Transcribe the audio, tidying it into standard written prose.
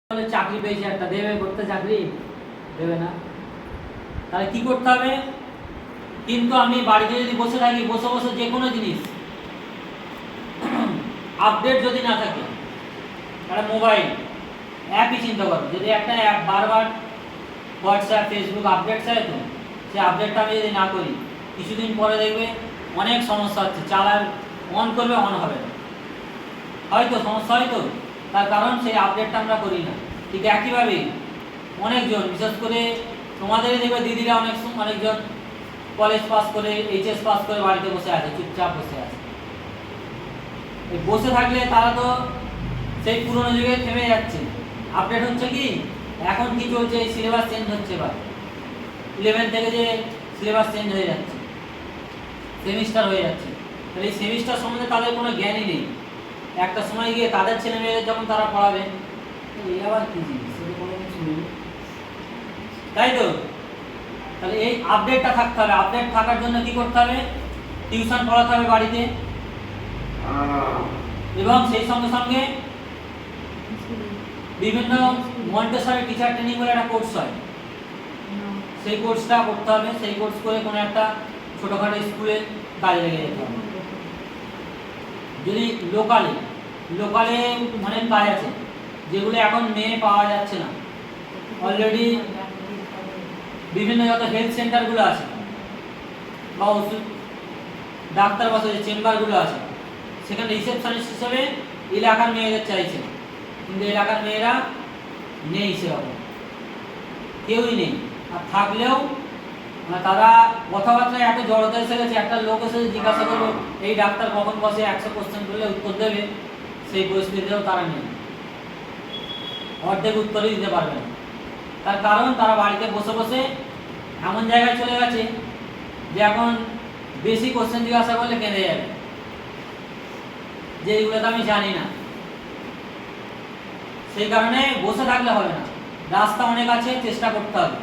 চাকরি পেয়েছে একটা, দেবে করতে চাকরি? দেবে না। তাহলে কি করতে হবে? কিন্তু আমি বাড়িতে যদি বসে থাকি, বসে বসে যে কোনো জিনিস আপডেট যদি না থাকে, একটা মোবাইল অ্যাপই চিন্তা করো, যদি একটা অ্যাপ বারবার হোয়াটসঅ্যাপ ফেসবুক আপডেট চাই, তো সেই আপডেটটা আমি যদি না করি, কিছুদিন পরে দেখবে অনেক সমস্যা হচ্ছে, চালার অন করবে অন হবে না, হয়তো সমস্যা হয়তো, তার কারণ সেই আপডেটটা আমরা করি না। ঠিক একইভাবে অনেকজন, বিশেষ করে তোমাদের দেখবে দিদিরা অনেকজন কলেজ পাস করে এইচএস পাস করে বাড়িতে বসে আছে, চুপচাপ বসে আছে। এই বসে থাকলে তারা তো সেই পুরনো যুগে থেমে যাচ্ছে। আপডেট হচ্ছে কি, এখন কি চলছে, সিলেবাস চেঞ্জ হচ্ছে, বা 11 থেকে যে সিলেবাস চেঞ্জ হয়ে যাচ্ছে, সেমিস্টার হয়ে যাচ্ছে, তাহলে এই সেমিস্টার সম্বন্ধে তাদের কোনো জ্ঞানই নেই। একটা সময় গিয়ে তাদের ছেলে মেয়েদের যখন তারা পড়াবে, এই আবার কি জিনিস, তাই তো? তাহলে এই আপডেটটা থাকতে হবে। আপডেট থাকার জন্য কি করতে হবে? টিউশন পড়াতে হবে বাড়িতে, এবং সেই সঙ্গে সঙ্গে বিভিন্ন মন্টেসরি টিচার ট্রেনিং বলে একটা কোর্স হয়, সেই কোর্সটা করতে হবে। সেই কোর্স করে কোনো একটা ছোটোখাটো স্কুলে কাজে লেগে যেতে হবে। যদি লোকালে অনেক কাজ আছে যেগুলো এখন মেয়ে পাওয়া যাচ্ছে না। অলরেডি বিভিন্ন যত হেলথ সেন্টারগুলো আছে বা ওষুধ ডাক্তার বসে যে চেম্বারগুলো আছে, সেখানে রিসেপশনিস্ট হিসেবে এলাকার মেয়েদের চাইছে, কিন্তু এলাকার মেয়েরা নেই, সেরকম কেউই নেই। আর থাকলেও তারা কথাবার্তায় এত জড়তা এসে গেছে, একটা লোক এসে জিজ্ঞাসা করবো এই ডাক্তার কখন বসে, 100 কোশ্চেন করলে উত্তর দেবে, সেই পরিস্থিতিতেও তারা নেই, অর্ধেক উত্তরই দিতে পারবে না। তার কারণ তারা বাড়িতে বসে বসে এমন জায়গায় চলে গেছে যে এখন বেশি কোশ্চেন জিজ্ঞাসা করলে কেঁদে যাবে, যে এগুলো তো আমি জানি না। সেই কারণে বসে থাকলে হবে না, রাস্তা অনেক আছে, চেষ্টা করতে হবে।